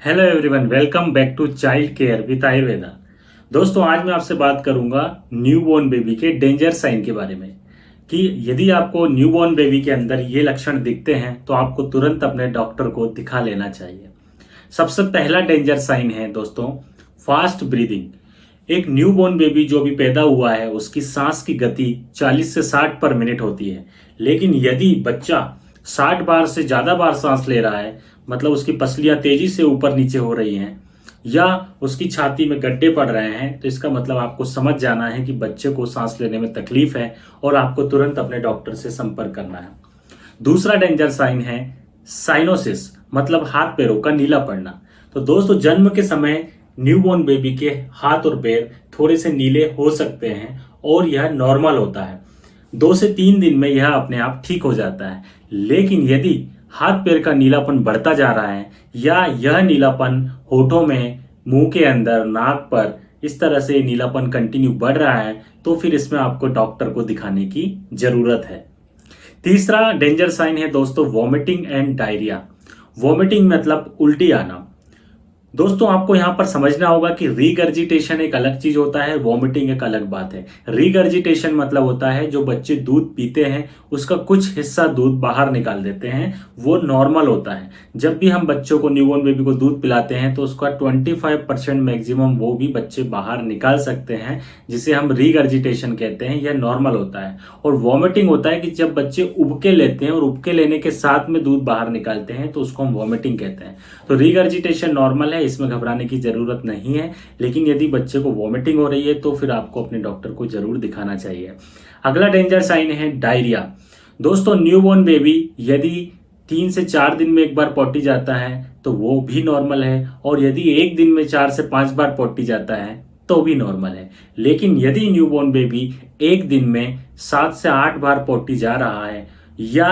Hello everyone, welcome back to child care with Ayurveda. दोस्तों, आज मैं आपसे बात करूंगा न्यूबॉर्न बेबी के डेंजर साइन के बारे में कि यदि आपको न्यूबॉर्न बेबी के अंदर ये लक्षण दिखते हैं तो आपको तुरंत अपने डॉक्टर को दिखा लेना चाहिए। सबसे पहला डेंजर साइन है दोस्तों, फास्ट ब्रीदिंग। एक न्यूबॉर्न बेबी जो भी पैदा हुआ है उसकी सांस की गति 40 से 60 पर मिनट होती है, लेकिन यदि बच्चा 60 बार से ज्यादा बार सांस ले रहा है, मतलब उसकी पसलियां तेजी से ऊपर नीचे हो रही हैं या उसकी छाती में गड्ढे पड़ रहे हैं, तो इसका मतलब आपको समझ जाना है कि बच्चे को सांस लेने में तकलीफ है और आपको तुरंत अपने डॉक्टर से संपर्क करना है। दूसरा डेंजर साइन है साइनोसिस, मतलब हाथ पैरों का नीला पड़ना। तो दोस्तों, जन्म के समय न्यूबॉर्न बेबी के हाथ और पैर थोड़े से नीले हो सकते हैं और यह नॉर्मल होता है। 2 से 3 दिन में यह अपने आप ठीक हो जाता है। लेकिन यदि हाथ पैर का नीलापन बढ़ता जा रहा है या यह नीलापन होठों में, मुंह के अंदर, नाक पर इस तरह से नीलापन कंटिन्यू बढ़ रहा है, तो फिर इसमें आपको डॉक्टर को दिखाने की जरूरत है। तीसरा डेंजर साइन है दोस्तों, वॉमिटिंग एंड डायरिया। वॉमिटिंग मतलब उल्टी आना। दोस्तों, आपको यहां पर समझना होगा कि रीगर्जिटेशन एक अलग चीज होता है, वॉमिटिंग एक अलग बात है। रीगर्जिटेशन मतलब होता है जो बच्चे दूध पीते हैं उसका कुछ हिस्सा दूध बाहर निकाल देते हैं, वो नॉर्मल होता है। जब भी हम बच्चों को, न्यूबॉर्न बेबी को दूध पिलाते हैं तो उसका 25% मैक्सिमम वो भी बच्चे बाहर निकाल सकते हैं, जिसे हम रीगर्जिटेशन कहते हैं। यह नॉर्मल होता है। और वॉमिटिंग होता है कि जब बच्चे उबके लेते हैं और उबके लेने के साथ में दूध बाहर निकालते हैं तो उसको हम वॉमिटिंग कहते हैं। तो रीगर्जिटेशन नॉर्मल है, इसमें घबराने की जरूरत नहीं है। लेकिन यदि बच्चे को वॉमिटिंग हो रही है तो फिर आपको अपने डॉक्टर को जरूर दिखाना चाहिए। अगला डेंजर साइन है डायरिया। दोस्तों, न्यूबॉर्न बेबी यदि 3 से 4 दिन में एक बार पॉटी जाता है तो वो भी नॉर्मल है, और यदि एक दिन में 4 से 5 बार पॉटी जाता है तो भी नॉर्मल है। लेकिन यदि न्यूबॉर्न बेबी एक दिन में 7 से 8 बार पॉटी जा रहा है, या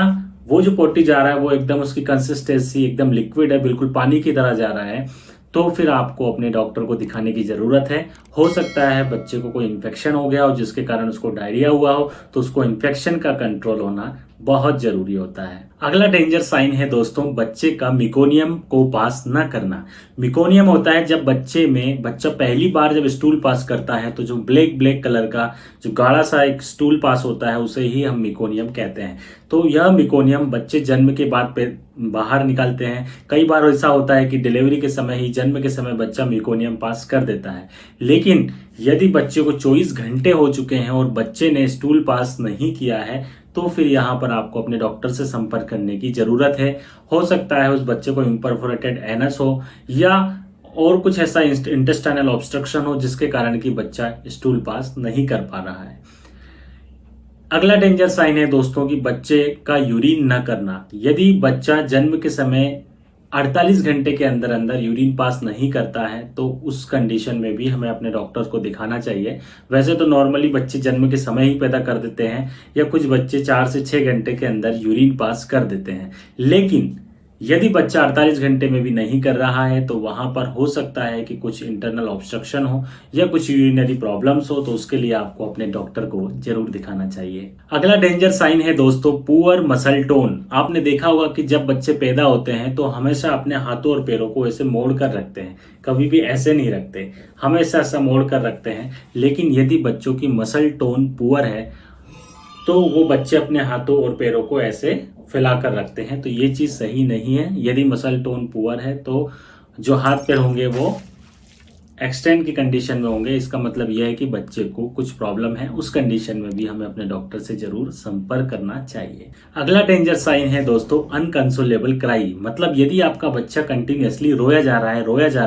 वो जो पॉटी जा रहा है वो एकदम, उसकी कंसिस्टेंसी एकदम लिक्विड है, बिल्कुल पानी की तरह जा रहा है, तो फिर आपको अपने डॉक्टर को दिखाने की जरूरत है। हो सकता है बच्चे को कोई इन्फेक्शन हो गया हो जिसके कारण उसको डायरिया हुआ हो, तो उसको इन्फेक्शन का कंट्रोल होना बहुत जरूरी होता है। अगला डेंजर साइन है दोस्तों, बच्चे का मिकोनियम को पास न करना। मिकोनियम होता है जब बच्चा पहली बार जब स्टूल पास करता है तो जो ब्लैक ब्लैक कलर का जो गाढ़ा सा एक स्टूल पास होता है उसे ही हम मिकोनियम कहते हैं। तो यह मिकोनियम बच्चे जन्म के बाद बाहर निकालते हैं। कई बार ऐसा होता है कि डिलीवरी के समय ही, जन्म के समय बच्चा मिकोनियम पास कर देता है। लेकिन यदि बच्चे को 24 घंटे हो चुके हैं और बच्चे ने स्टूल पास नहीं किया है तो फिर यहाँ पर आपको अपने डॉक्टर से संपर्क करने की जरूरत है। हो सकता है उस बच्चे को इम्परफोरेटेड एनस हो या और कुछ ऐसा इंटेस्टाइनल ऑब्स्ट्रक्शन हो जिसके कारण कि बच्चा स्टूल पास नहीं कर पा रहा है। अगला डेंजर साइन है दोस्तों कि बच्चे का यूरिन न करना। यदि बच्चा जन्म के समय 48 घंटे के अंदर अंदर यूरिन पास नहीं करता है तो उस कंडीशन में भी हमें अपने डॉक्टर को दिखाना चाहिए। वैसे तो नॉर्मली बच्चे जन्म के समय ही पैदा कर देते हैं, या कुछ बच्चे 4 से 6 घंटे के अंदर यूरिन पास कर देते हैं। लेकिन यदि बच्चा 48 घंटे में भी नहीं कर रहा है तो वहां पर हो सकता है कि कुछ इंटरनल ऑब्स्ट्रक्शन हो या कुछ यूरिनरी प्रॉब्लम्स हो, तो उसके लिए आपको अपने डॉक्टर को जरूर दिखाना चाहिए। अगला डेंजर साइन है दोस्तों, पुअर मसल टोन। आपने देखा होगा कि जब बच्चे पैदा होते हैं तो हमेशा अपने हाथों और पैरों को ऐसे मोड़ कर रखते हैं, कभी भी ऐसे नहीं रखते, हमेशा ऐसा मोड़ कर रखते हैं। लेकिन यदि बच्चों की मसल टोन पुअर है तो वो बच्चे अपने हाथों और पैरों को ऐसे फैलाकर रखते हैं, तो ये चीज सही नहीं है। यदि मसल टोन पुअर है तो जो हाथ पैर होंगे वो एक्सटेंड की कंडीशन में होंगे। इसका मतलब यह है कि बच्चे को कुछ प्रॉब्लम है। उस कंडीशन में भी हमें अपने डॉक्टर से जरूर संपर्क करना चाहिए। अगला डेंजर साइन है दोस्तों, अनकंसोलेबल क्राई। मतलब यदि आपका बच्चा कंटिन्यूअसली रोया जा रहा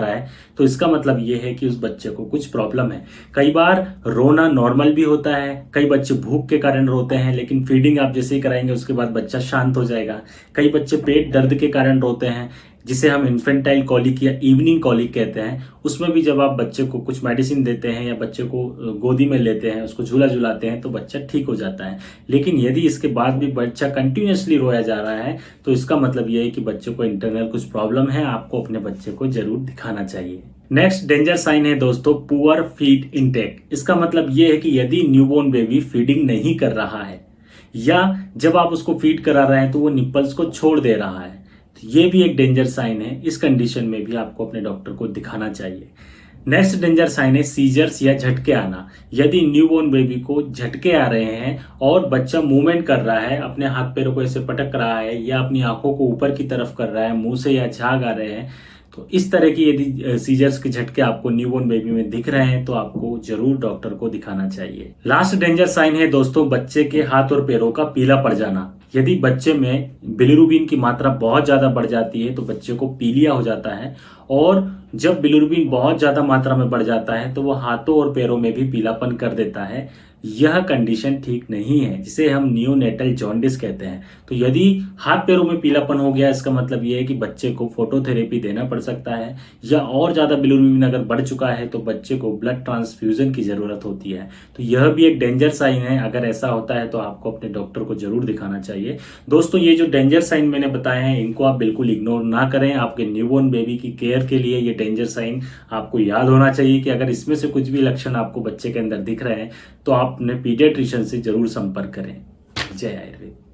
है तो इसका मतलब यह है कि उस बच्चे को कुछ प्रॉब्लम है। कई बार रोना नॉर्मल भी होता है, कई बच्चे भूख के कारण रोते हैं, लेकिन फीडिंग आप जैसे ही कराएंगे उसके बाद बच्चा शांत हो जाएगा। कई बच्चे पेट दर्द के कारण रोते हैं, जिसे हम इन्फेंटाइल कॉलिक या इवनिंग कॉलिक कहते हैं। उसमें भी जब आप बच्चे को कुछ मेडिसिन देते हैं या बच्चे को गोदी में लेते हैं, उसको झूला झुलाते हैं तो बच्चा ठीक हो जाता है। लेकिन यदि इसके बाद भी बच्चा कंटिन्यूअसली रोया जा रहा है तो इसका मतलब यह है कि बच्चे को इंटरनल कुछ प्रॉब्लम है। आपको अपने बच्चे को जरूर दिखाना चाहिए। नेक्स्ट डेंजर साइन है दोस्तों, पुअर फीड इनटेक। इसका मतलब यह है कि यदि न्यूबॉर्न बेबी फीडिंग नहीं कर रहा है या जब आप उसको फीड करा रहे हैं तो वो निप्पल्स को छोड़ दे रहा है, तो ये भी एक डेंजर साइन है। इस कंडीशन में भी आपको अपने डॉक्टर को दिखाना चाहिए। नेक्स्ट डेंजर साइन है सीजर्स या झटके आना। यदि न्यूबॉर्न बेबी को झटके आ रहे हैं और बच्चा मूवमेंट कर रहा है, अपने हाथ पैरों को ऐसे पटक रहा है या अपनी आंखों को ऊपर की तरफ कर रहा है, मुंह से या झाग आ रहे हैं, तो इस तरह की यदि सीजर्स के झटके आपको न्यूबॉर्न बेबी में दिख रहे हैं तो आपको जरूर डॉक्टर को दिखाना चाहिए। लास्ट डेंजर साइन है दोस्तों बच्चे के हाथ और पैरों का पीला पड़ जाना। यदि बच्चे में बिलिरुबिन की मात्रा बहुत ज्यादा बढ़ जाती है तो बच्चे को पीलिया हो जाता है, और जब बिलिरुबिन बहुत ज्यादा मात्रा में बढ़ जाता है तो वो हाथों और पैरों में भी पीलापन कर देता है। यह कंडीशन ठीक नहीं है, जिसे हम नियोनेटल जॉन्डिस कहते हैं। तो यदि हाथ पैरों में पीलापन हो गया, इसका मतलब यह है कि बच्चे को फोटोथेरेपी देना पड़ सकता है, या और ज्यादा बिलिरुबिन अगर बढ़ चुका है तो बच्चे को ब्लड ट्रांसफ्यूजन की जरूरत होती है। तो यह भी एक डेंजर साइन है। अगर ऐसा होता है तो आपको अपने डॉक्टर को जरूर दिखाना चाहिए। दोस्तों, ये जो डेंजर साइन मैंने बताए हैं इनको आप बिल्कुल इग्नोर ना करें। आपके न्यूबॉर्न बेबी की केयर के लिए ये डेंजर साइन आपको याद होना चाहिए कि अगर इसमें से कुछ भी लक्षण आपको बच्चे के अंदर दिख रहे हैं तो आप अपने पीडियाट्रिशियन से जरूर संपर्क करें। जय आयुर्वेद।